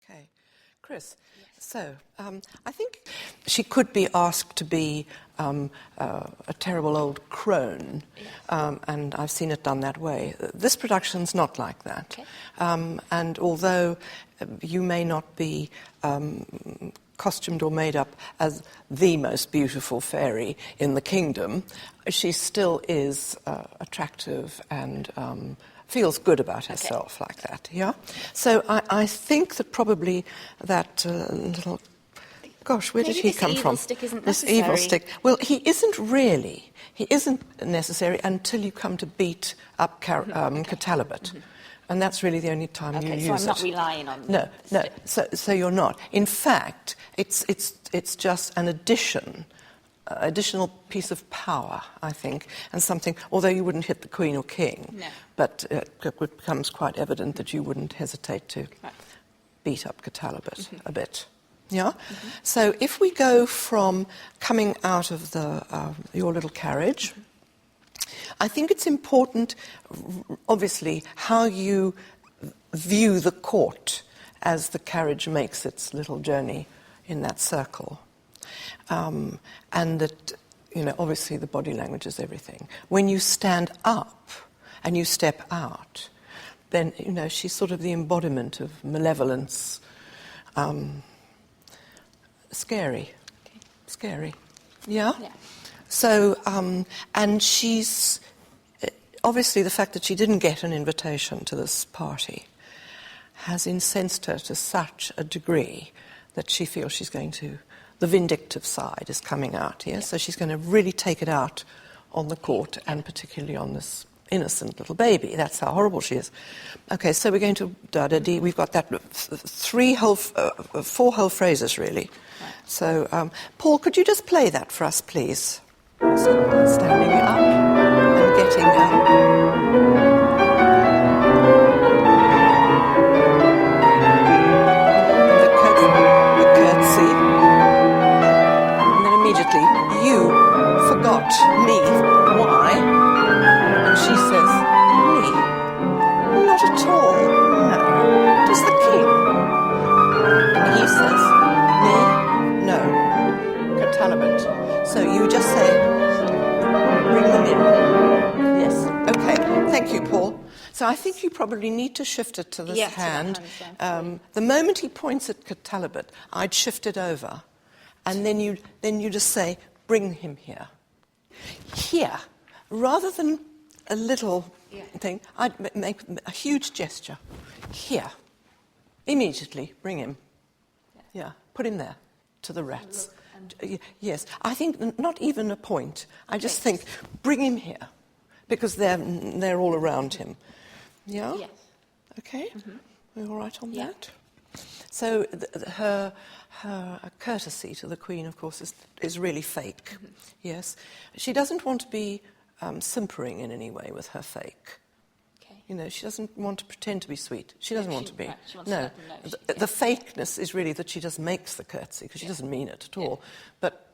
Okay. Chris, so I think she could be asked to be a terrible old crone, and I've seen it done that way. This production's not like that. Okay. And although you may not be costumed or made up as the most beautiful fairy in the kingdom, she still is attractive and feels good about herself like that, yeah? So I think that probably that little... Gosh, where did he come from? This evil stick isn't this necessary. Evil stick. Well, he isn't really. He isn't necessary until you come to beat up Carabosse. And that's really the only time you use it. So I'm not relying on No. stick. So you're not. In fact, it's just an additional piece of power, I think, and something, although you wouldn't hit the Queen or King, but it becomes quite evident that you wouldn't hesitate to beat up Carabosse a bit. Yeah? So if we go from coming out of your little carriage, I think it's important, obviously, how you view the court as the carriage makes its little journey in that circle. And that, obviously the body language is everything. When you stand up and you step out, then, she's sort of the embodiment of malevolence. Scary. Okay. Scary. Yeah? So, and she's... Obviously, the fact that she didn't get an invitation to this party has incensed her to such a degree that she feels she's going to... The vindictive side is coming out, yes? So she's going to really take it out on the court, and particularly on this innocent little baby. That's how horrible she is. Okay, so we're going to da-da-dee. We've got that 4 whole phrases, really. So, Paul, could you just play that for us, please? So, standing up and getting the curtsy. And then immediately, you forgot me. Why? And she says, me? Not at all. No. Does the king? And he says, me? No. Carabosse. So you just say, bring them in. Yes. Okay. Thank you, Paul. So I think you probably need to shift it to this hand. The moment he points at Carabosse, I'd shift it over. And then you just say, bring him here. Here. Rather than a little thing, I'd make a huge gesture. Here. Immediately, bring him. Yeah. Put him there. To the rats. Yes, I think not even a point. I just think, bring him here, because they're all around him. Yeah? Yes. Okay? We're all right on that? So her courtesy to the Queen, of course, is really fake. Yes? She doesn't want to be simpering in any way with her fake. She doesn't want to pretend to be sweet. She doesn't want to be. She wants to let them know the fakeness is really that she just makes the curtsy, because she doesn't mean it at all. But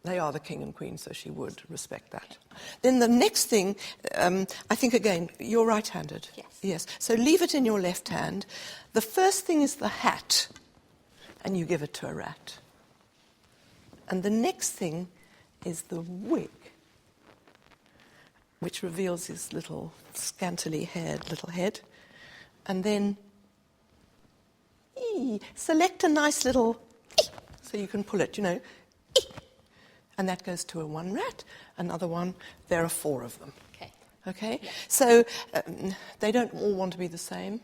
they are the king and queen, so she would respect that. Then the next thing, I think, again, you're right-handed. Yes. So leave it in your left hand. The first thing is the hat, and you give it to a rat. And the next thing is the wig, which reveals his little scantily haired little head. And then select a nice little so you can pull it, and that goes to one rat, another one. There are 4 of them. Okay? Yeah. So they don't all want to be the same,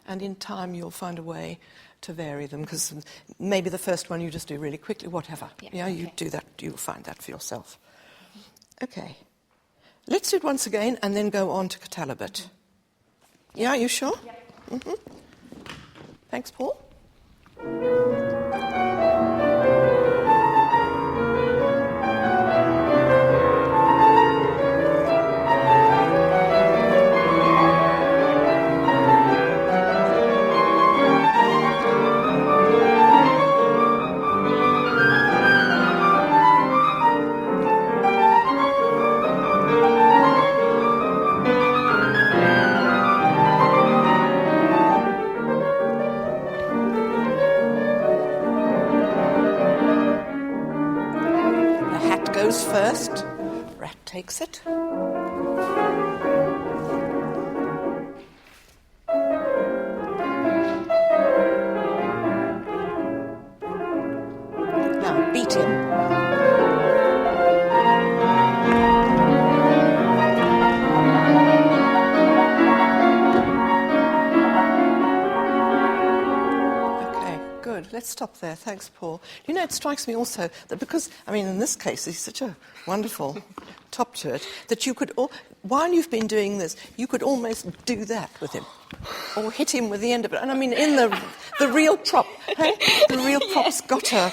and in time you'll find a way to vary them, because maybe the first one you just do really quickly, whatever. You do that, you'll find that for yourself. Okay. Let's do it once again and then go on to Carabosse. Yeah, you sure? Yeah. Thanks, Paul. Release it. Now, beat him. Good. Let's stop there. Thanks, Paul. You know, it strikes me also that because, I mean, in this case, he's such a wonderful top to it, that you could, while you've been doing this, you could almost do that with him. Or hit him with the end of it. And I mean, in the real prop, hey? The real prop's got a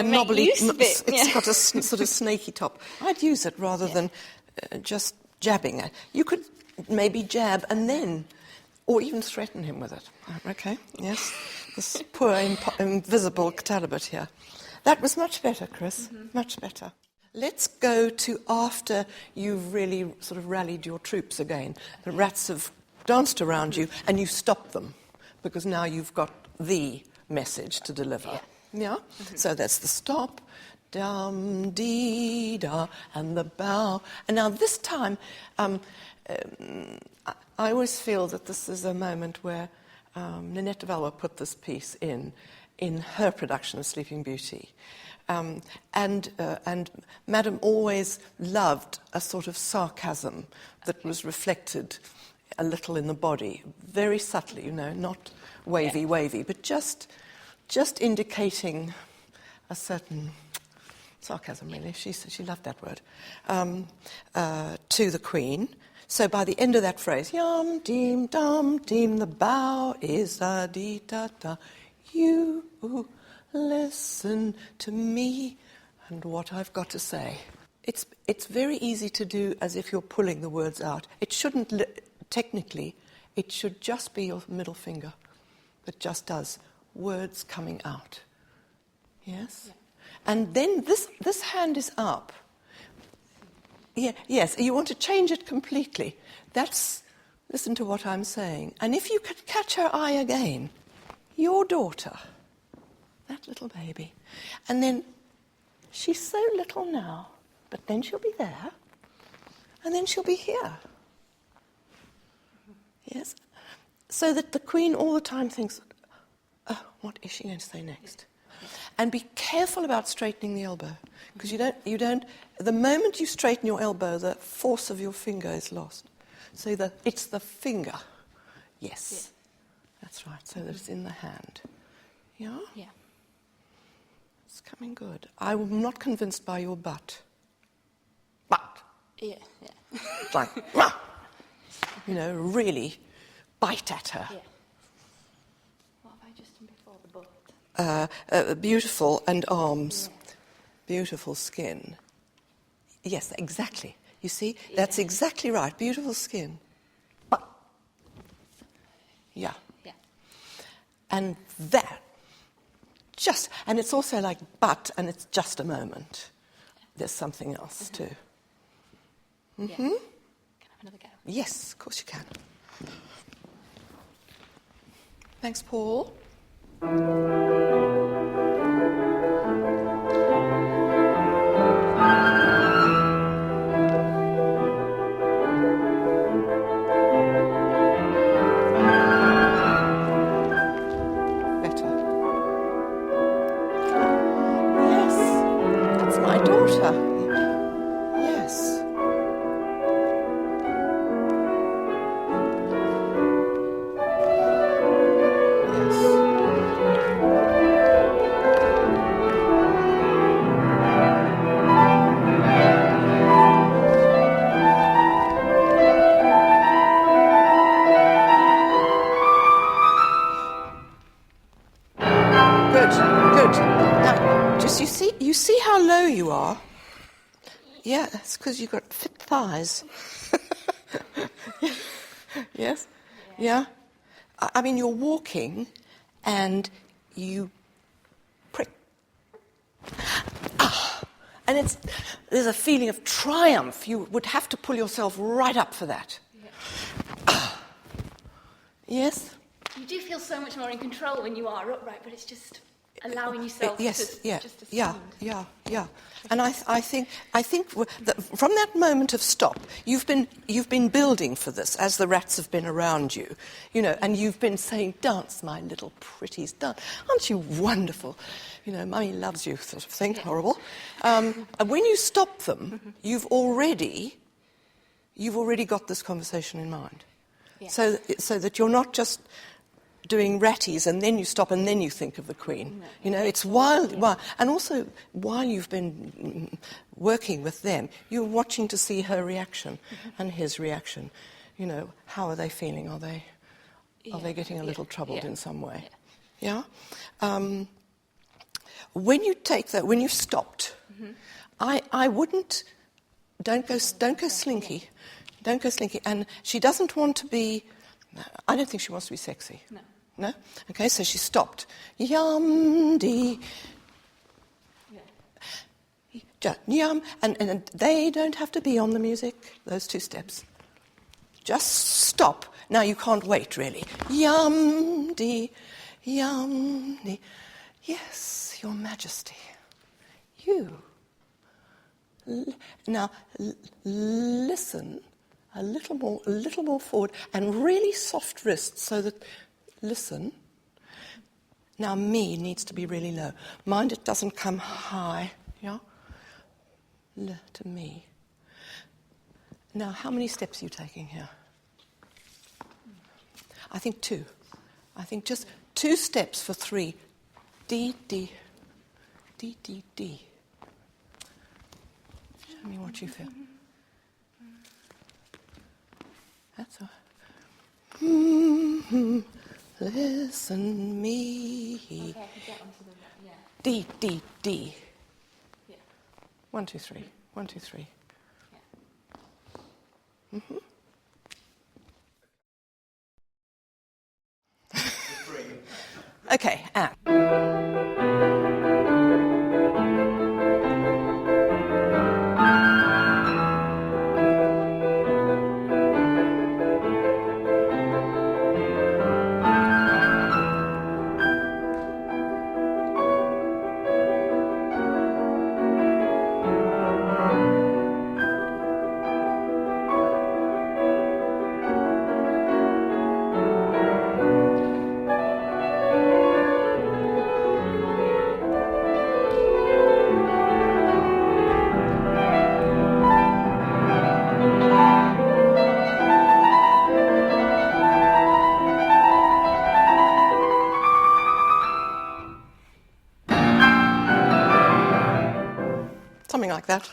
knobbly, it's got a sort of snaky top. I'd use it rather than just jabbing it. You could maybe jab and then, or even threaten him with it. Okay, yes. This poor invisible Carabosse here. That was much better, Chris, much better. Let's go to after you've really sort of rallied your troops again. The rats have danced around you and you stop them because now you've got the message to deliver. Yeah? So that's the stop, dum, dee, da, and the bow. And now this time, I always feel that this is a moment where Ninette de Valois put this piece in her production of Sleeping Beauty. And Madame always loved a sort of sarcasm that was reflected a little in the body, very subtly, you know, not wavy, but just indicating a certain sarcasm, really. She loved that word, to the Queen. So by the end of that phrase, yum, deem, dum, deem, the bow is a dee da da. You listen to me and what I've got to say. It's very easy to do as if you're pulling the words out. It shouldn't, technically, it should just be your middle finger that just does words coming out. Yes? Yeah. And then this hand is up. Yeah, yes, you want to change it completely. Listen to what I'm saying. And if you could catch her eye again, your daughter, that little baby, and then she's so little now, but then she'll be there, and then she'll be here. Yes? So that the Queen all the time thinks, oh, what is she going to say next? And be careful about straightening the elbow, because you don't, the moment you straighten your elbow, the force of your finger is lost. So it's the finger. Yes. Yeah. That's right, so that it's in the hand. Yeah? Yeah. It's coming good. I'm not convinced by your butt. But. Yeah. It's like, you know, really bite at her. Yeah. What have I just done before the butt? Beautiful, and arms. Yeah. Beautiful skin. Yes, exactly. You see, that's exactly right. Beautiful skin. But. Yeah. Yeah. And that, and it's also like but, and it's just a moment. There's something else too. Mm-hmm. Yeah. Can I have another go? Yes, of course you can. Thanks, Paul. You see how low you are? Yeah, it's because you've got fit thighs. Yes? Yeah? I mean, you're walking and you prick. And there's a feeling of triumph. You would have to pull yourself right up for that. Yeah. Yes? You do feel so much more in control when you are upright, but it's just... allowing yourself yes, to yeah, just to yeah, stand. yeah. And I think that from that moment of stop, you've been building for this as the rats have been around you, and you've been saying, "Dance, my little pretties, dance. Aren't you wonderful? Mummy loves you," sort of thing. Yeah. Horrible. And when you stop them, you've already got this conversation in mind, Yeah. so that you're not just doing ratties and then you stop and then you think of the Queen. No, It's while, and also while you've been working with them, you're watching to see her reaction and his reaction. How are they feeling? Are they getting a little troubled in some way? Yeah. When you take that, when you've stopped, I wouldn't. Don't go slinky. Don't go slinky. And she doesn't want to be. I don't think she wants to be sexy. No. No? Okay, so she stopped. Yum-dee. Yeah. Yum. And they don't have to be on the music, those two steps. Just stop. Now you can't wait, really. Yum-dee. Yum-dee. Yes, Your Majesty. You. Now, listen a little more forward, and really soft wrists so that... Listen. Now, me needs to be really low. Mind it doesn't come high, yeah? To me. Now, how many steps are you taking here? I think 2. I think just 2 steps for 3. D, D. D, D, D. Show me what you feel. That's all right. Mm-hmm. Listen me. Okay, I can get onto the D, D, D. Yeah. 1, 2, 3. 1, 2, 3. Yeah. Okay, Anne. Something like that.